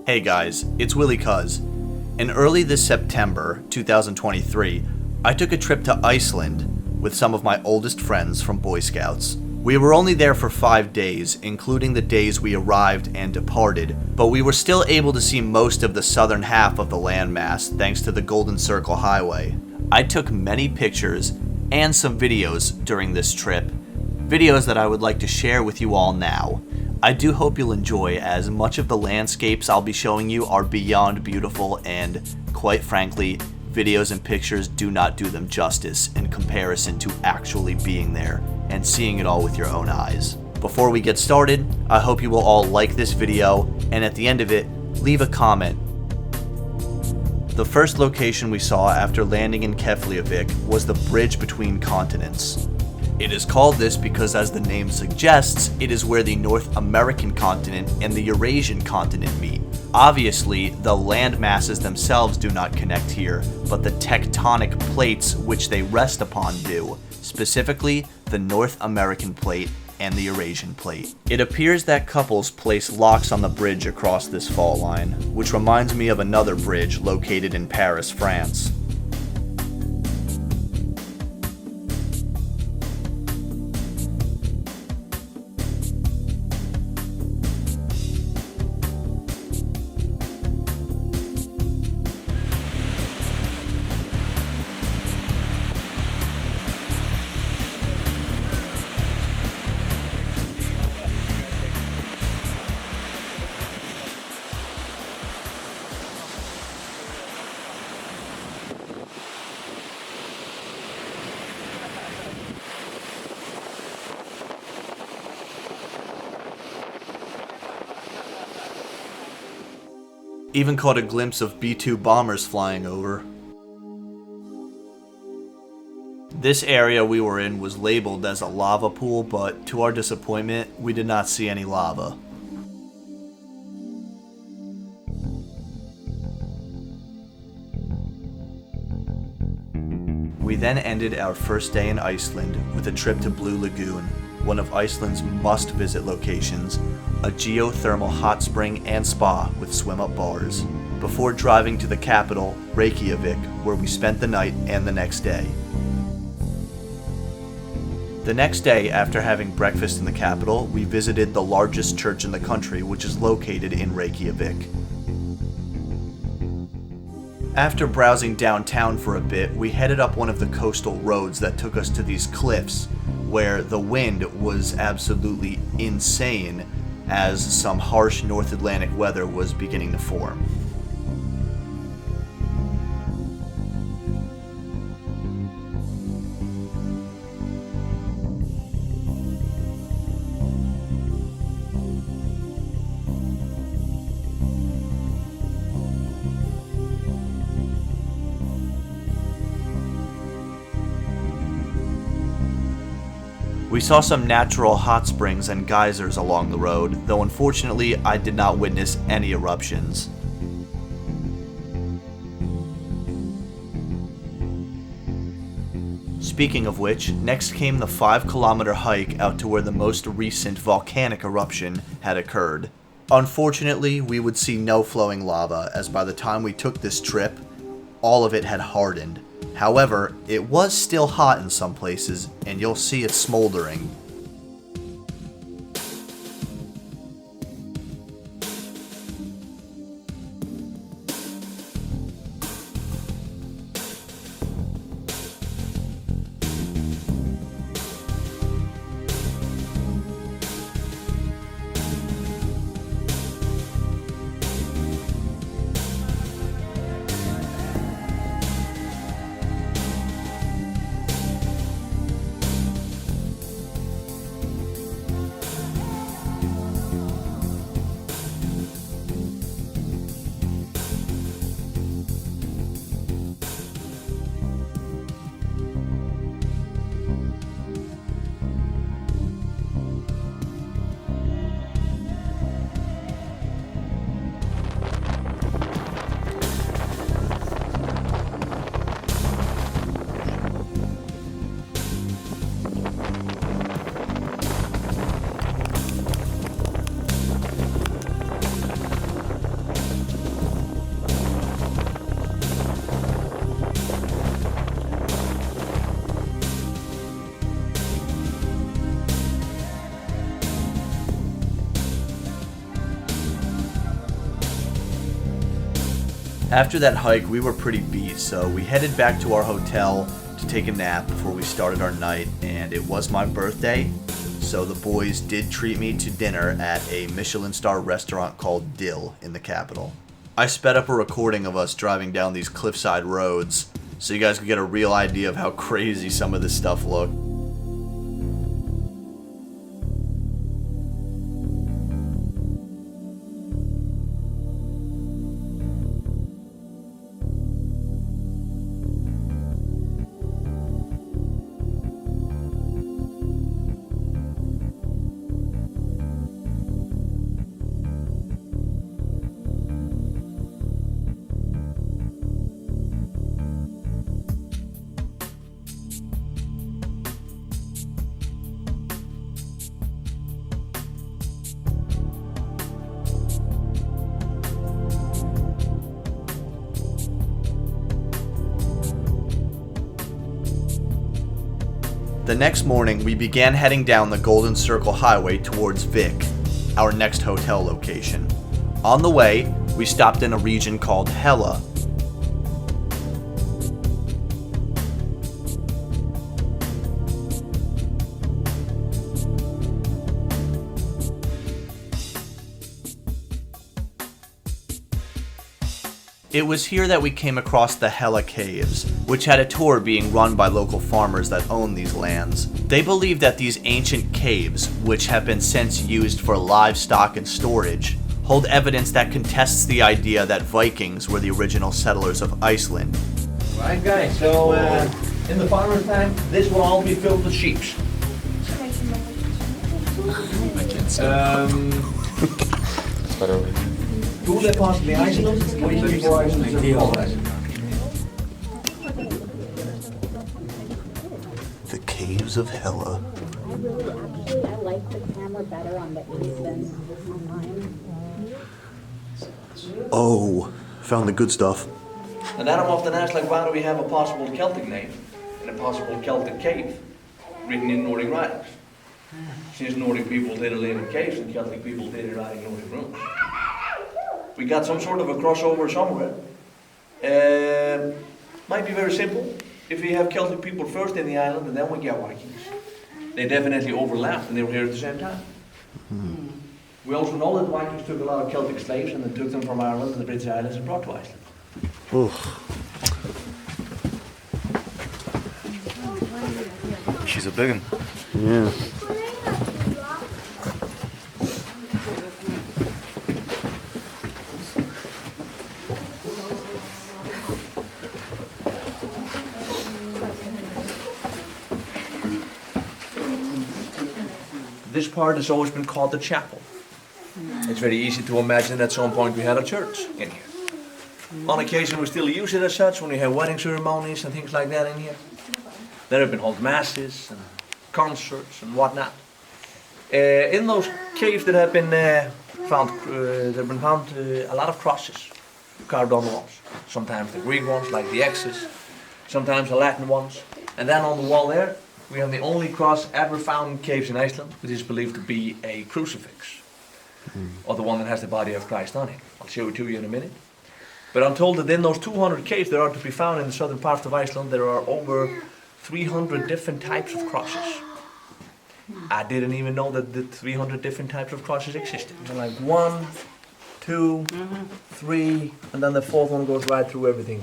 Hey guys, it's Willie Cuz. In early this September 2023, I took a trip to Iceland with some of my oldest friends from Boy Scouts. We were only there for 5 days, including the days we arrived and departed, but we were still able to see most of the southern half of the landmass thanks to the Golden Circle Highway. I took many pictures and some videos during this trip, videos that I would like to share with you all now. I do hope you'll enjoy, as much of the landscapes I'll be showing you are beyond beautiful, and quite frankly, videos and pictures do not do them justice in comparison to actually being there and seeing it all with your own eyes. Before we get started, I hope you will all like this video, and at the end of it, leave a comment. The first location we saw after landing in Keflavik was the bridge between continents. It is called this because, as the name suggests, it is where the North American continent and the Eurasian continent meet. Obviously, the land masses themselves do not connect here, but the tectonic plates which they rest upon do, specifically the North American plate and the Eurasian plate. It appears that couples place locks on the bridge across this fault line, which reminds me of another bridge located in Paris, France. Even caught a glimpse of B-2 bombers flying over. This area we were in was labeled as a lava pool, but to our disappointment, we did not see any lava. We then ended our first day in Iceland with a trip to Blue Lagoon, one of Iceland's must-visit locations, a geothermal hot spring and spa with swim-up bars, before driving to the capital, Reykjavík, where we spent the night and the next day. The next day, after having breakfast in the capital, we visited the largest church in the country, which is located in Reykjavík. After browsing downtown for a bit, we headed up one of the coastal roads that took us to these cliffs, where the wind was absolutely insane as some harsh North Atlantic weather was beginning to form. We saw some natural hot springs and geysers along the road, though unfortunately I did not witness any eruptions. Speaking of which, next came the 5-kilometer hike out to where the most recent volcanic eruption had occurred. Unfortunately, we would see no flowing lava, as by the time we took this trip, all of it had hardened. However, it was still hot in some places, and you'll see it smoldering. After that hike, we were pretty beat, so we headed back to our hotel to take a nap before we started our night, and it was my birthday, so the boys did treat me to dinner at a Michelin star restaurant called Dill in the capital. I sped up a recording of us driving down these cliffside roads so you guys could get a real idea of how crazy some of this stuff looked. The next morning, we began heading down the Golden Circle Highway towards Vik, our next hotel location. On the way, we stopped in a region called Hela. It was here that we came across the Hela Caves, which had a tour being run by local farmers that own these lands. They believe that these ancient caves, which have been since used for livestock and storage, hold evidence that contests the idea that Vikings were the original settlers of Iceland. Right, guys, so in the farmer's time, this will all be filled with sheep. I can't see. It's better over here. Who that possibly Iceland? What do you think for Iceland? The Caves of Hela. I like the camera better on the east than on mine. Oh, found the good stuff. And then I'm often asked, like, why do we have a possible Celtic name and a possible Celtic cave written in Nordic writings? Since Nordic people did live in caves and Celtic people did write in Nordic runes. We got some sort of a crossover somewhere. Might be very simple. If we have Celtic people first in the island and then we get Vikings. They definitely overlapped and they were here at the same time. We also know that the Vikings took a lot of Celtic slaves and then took them from Ireland and the British Islands and brought to Iceland. She's a big one. Yeah. This part has always been called the chapel. It's very easy to imagine at some point we had a church in here. On occasion we still use it as such when we have wedding ceremonies and things like that in here. There have been held masses and concerts and whatnot. In those caves that have been found, there have been found a lot of crosses carved on the walls. Sometimes the Greek ones like the X's, sometimes the Latin ones. And then on the wall there, we have the only cross ever found in caves in Iceland, which is believed to be a crucifix, or the one that has the body of Christ on it. I'll show it to you in a minute. But I'm told that in those 200 caves that are to be found in the southern parts of Iceland, there are over 300 different types of crosses. I didn't even know that the 300 different types of crosses existed. So like 1, 2, 3, and then the fourth one goes right through everything.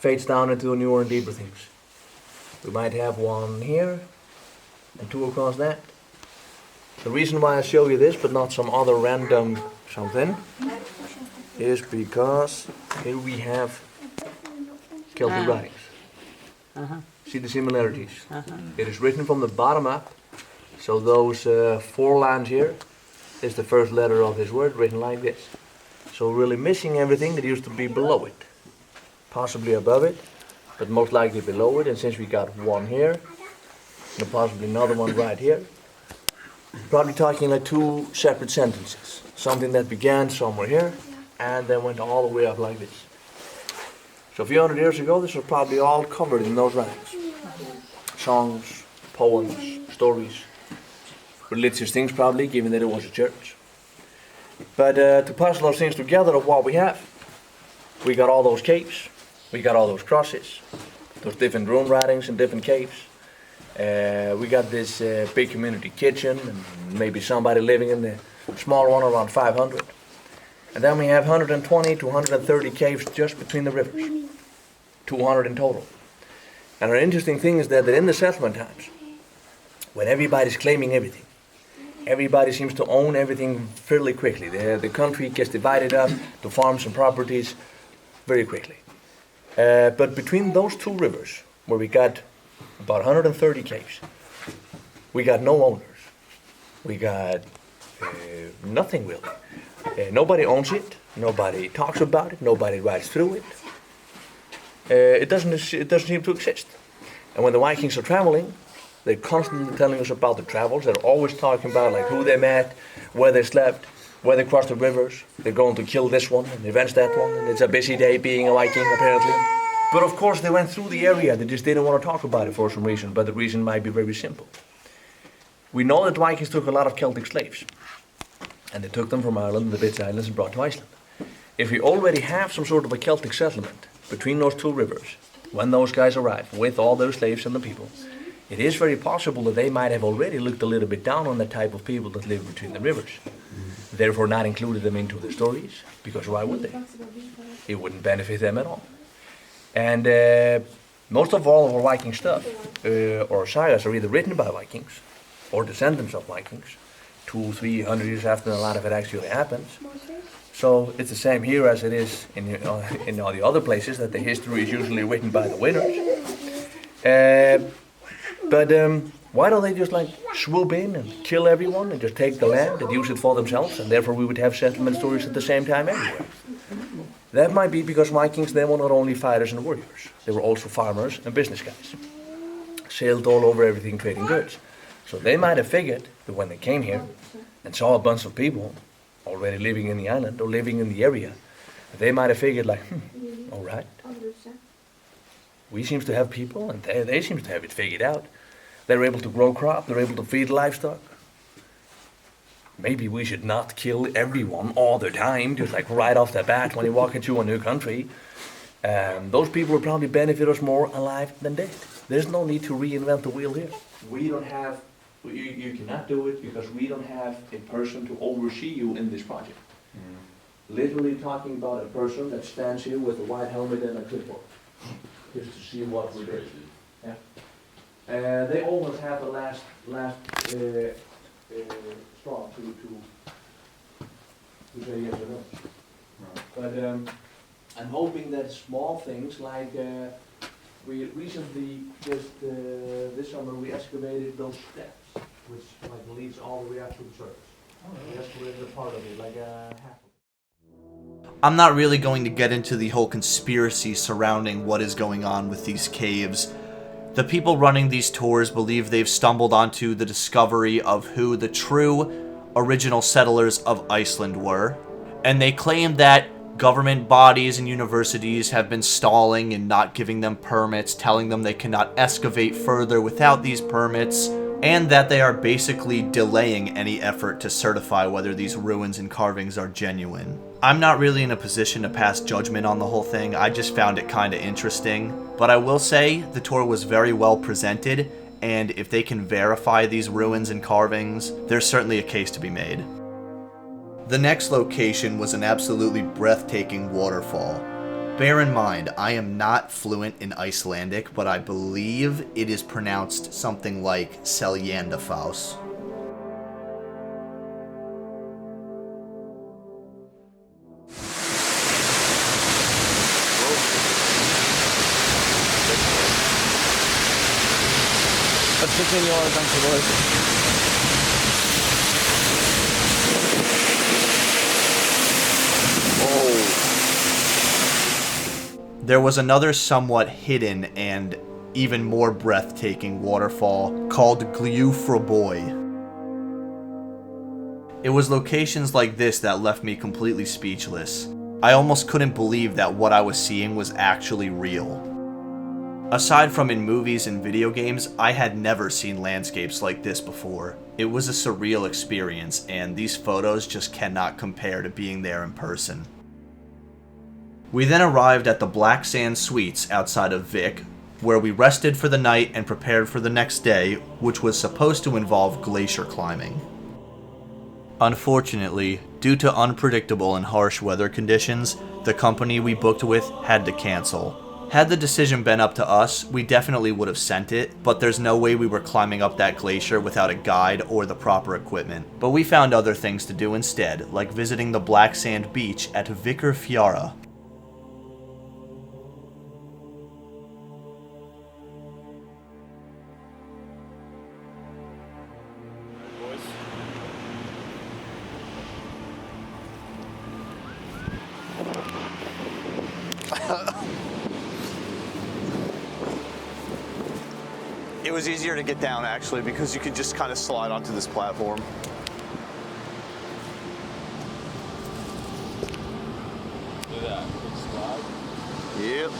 Fades down into newer and deeper things. We might have one here, and 2 across that. The reason why I show you this, but not some other random something, is because here we have Celtic writings. See the similarities? It is written from the bottom up, so those 4 lines here is the first letter of this word written like this. So really missing everything that used to be below it, possibly above it, but most likely below it. And since we got one here, and possibly another one right here, probably talking like 2 separate sentences. Something that began somewhere here, and then went all the way up like this. So a few hundred years ago, this was probably all covered in those writings. Songs, poems, stories, religious things probably, given that it was a church. But to puzzle those things together of what we have, We got all those caves, we got all those crosses, those different rune writings in different caves. We got this big community kitchen, and maybe somebody living in the small one, around 500. And then we have 120 to 130 caves just between the rivers, 200 in total. And an interesting thing is that in the settlement times, when everybody's claiming everything, everybody seems to own everything fairly quickly. The country gets divided up to farms and properties very quickly. But between those two rivers, where we got about 130 caves, we got no owners. We got nothing really. Nobody owns it. Nobody talks about it. Nobody rides through it. It doesn't seem to exist. And when the Vikings are traveling, they're constantly telling us about the travels. They're always talking about like who they met, where they slept, where they crossed the rivers. They're going to kill this one and avenge that one. And it's a busy day being a Viking, apparently. But of course, they went through the area. They just didn't want to talk about it for some reason. But the reason might be very simple. We know that Vikings took a lot of Celtic slaves. And they took them from Ireland, the Bits Islands, and brought to Iceland. If we already have some sort of a Celtic settlement between those two rivers, when those guys arrive with all those slaves and the people, it is very possible that they might have already looked a little bit down on the type of people that live between the rivers. Therefore not included them into the stories, because why would they? It wouldn't benefit them at all. And most of all of our Viking stuff, or sagas, are either written by Vikings, or descendants of Vikings, 200-300 years after a lot of it actually happens. So it's the same here as it is in all the other places, that the history is usually written by the winners. But why don't they just like swoop in and kill everyone and just take the land and use it for themselves, and therefore we would have settlement stories at the same time everywhere? That might be because Vikings, they were not only fighters and warriors, they were also farmers and business guys. Sailed all over everything trading goods. So they might have figured that when they came here and saw a bunch of people already living in the island or living in the area, they might have figured like, all right, we seem to have people and they seem to have it figured out. They're able to grow crop, they're able to feed livestock. Maybe we should not kill everyone all the time, just like right off the bat when you walk into a new country. Those people will probably benefit us more alive than dead. There's no need to reinvent the wheel here. We don't have, you cannot do it because we don't have a person to oversee you in this project. Literally talking about a person that stands here with a white helmet and a clipboard, just to see what we did. Yeah. They always have the last straw to say yes or no. Right. But I'm hoping that small things like we recently just this summer we excavated those steps, which like leads all the way up to the surface. We excavated a part of it, like half of it. I'm not really going to get into the whole conspiracy surrounding what is going on with these caves. The people running these tours believe they've stumbled onto the discovery of who the true original settlers of Iceland were, and they claim that government bodies and universities have been stalling and not giving them permits, telling them they cannot excavate further without these permits, and that they are basically delaying any effort to certify whether these ruins and carvings are genuine. I'm not really in a position to pass judgment on the whole thing, I just found it kinda interesting. But I will say, the tour was very well presented, and if they can verify these ruins and carvings, there's certainly a case to be made. The next location was an absolutely breathtaking waterfall. Bear in mind, I am not fluent in Icelandic, but I believe it is pronounced something like Seljandafoss. There was another somewhat hidden and even more breathtaking waterfall called Gljúfur. It was locations like this that left me completely speechless. I almost couldn't believe that what I was seeing was actually real. Aside from in movies and video games, I had never seen landscapes like this before. It was a surreal experience, and these photos just cannot compare to being there in person. We then arrived at the Black Sand Suites outside of Vik, where we rested for the night and prepared for the next day, which was supposed to involve glacier climbing. Unfortunately, due to unpredictable and harsh weather conditions, the company we booked with had to cancel. Had the decision been up to us, we definitely would have sent it, but there's no way we were climbing up that glacier without a guide or the proper equipment. But we found other things to do instead, like visiting the Black Sand Beach at Vikerfjara. It was easier to get down actually because you could just kind of slide onto this platform. Do that. Quick slide. Yep.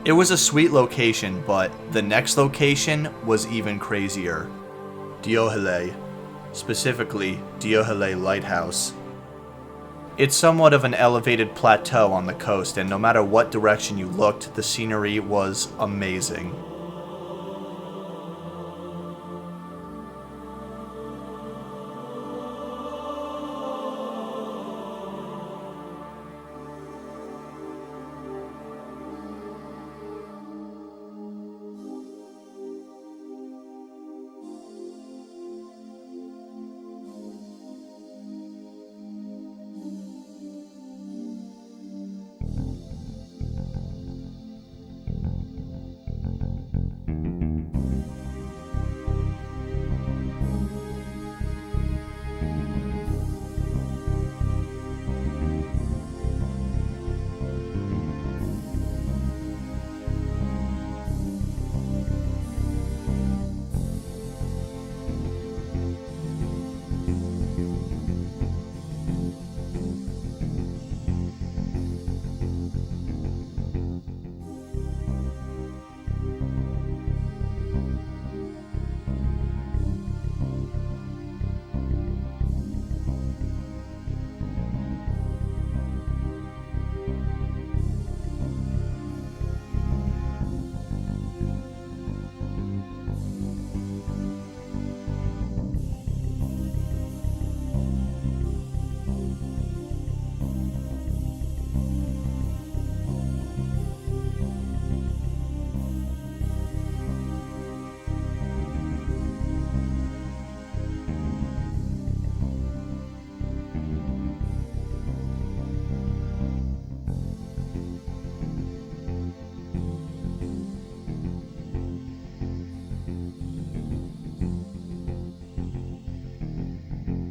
It was a sweet location, but the next location was even crazier. Dyrhólaey, specifically Dyrhólaey Lighthouse. It's somewhat of an elevated plateau on the coast, and no matter what direction you looked, the scenery was amazing.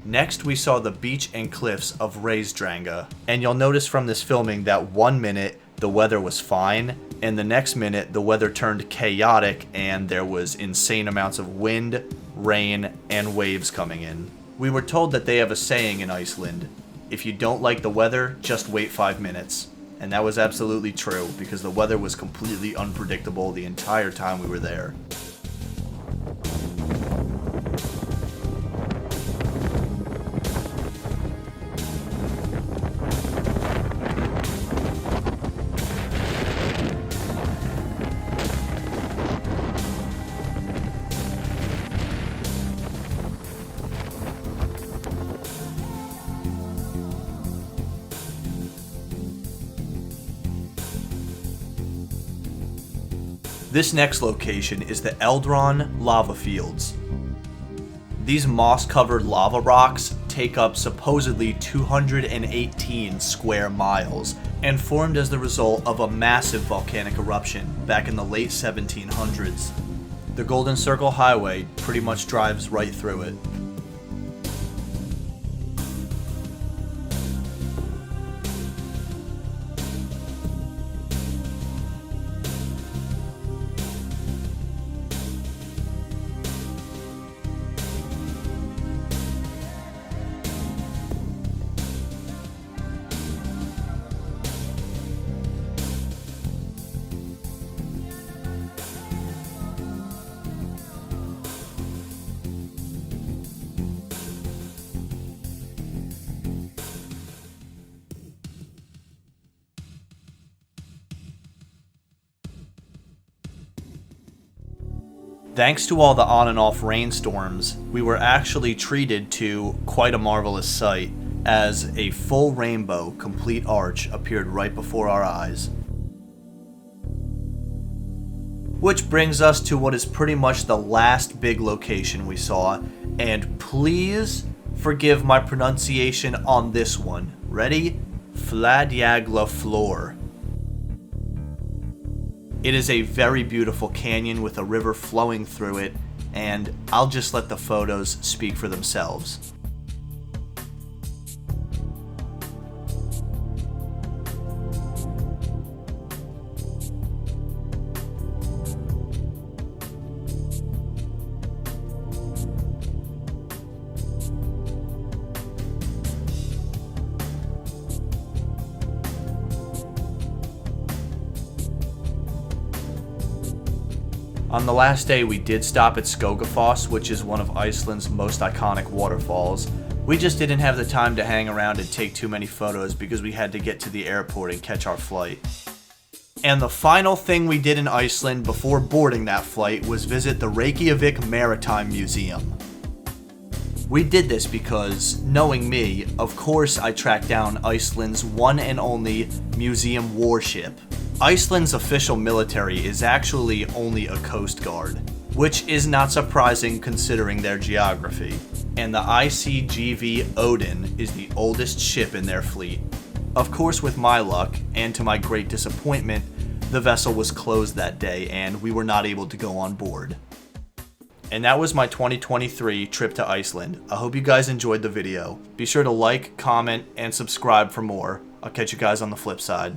Next, we saw the beach and cliffs of Reykjavík, and you'll notice from this filming that 1 minute the weather was fine, and the next minute the weather turned chaotic and there was insane amounts of wind, rain, and waves coming in. We were told that they have a saying in Iceland, if you don't like the weather, just wait 5 minutes. And that was absolutely true, because the weather was completely unpredictable the entire time we were there. This next location is the Eldron lava fields. These moss-covered lava rocks take up supposedly 218 square miles and formed as the result of a massive volcanic eruption back in the late 1700s. The Golden Circle Highway pretty much drives right through it. Thanks to all the on and off rainstorms, we were actually treated to quite a marvelous sight as a full rainbow complete arch appeared right before our eyes. Which brings us to what is pretty much the last big location we saw, and please forgive my pronunciation on this one. Ready? Fjaðrárgljúfur. It is a very beautiful canyon with a river flowing through it, and I'll just let the photos speak for themselves. On the last day, we did stop at Skafos, which is one of Iceland's most iconic waterfalls. We just didn't have the time to hang around and take too many photos because we had to get to the airport and catch our flight. And the final thing we did in Iceland before boarding that flight was visit the Reykjavík Maritime Museum. We did this because, knowing me, of course I tracked down Iceland's one and only museum warship. Iceland's official military is actually only a coast guard, which is not surprising considering their geography. And the ICGV Odin is the oldest ship in their fleet. Of course, with my luck, and to my great disappointment, the vessel was closed that day and we were not able to go on board. And that was my 2023 trip to Iceland. I hope you guys enjoyed the video. Be sure to like, comment, and subscribe for more. I'll catch you guys on the flip side.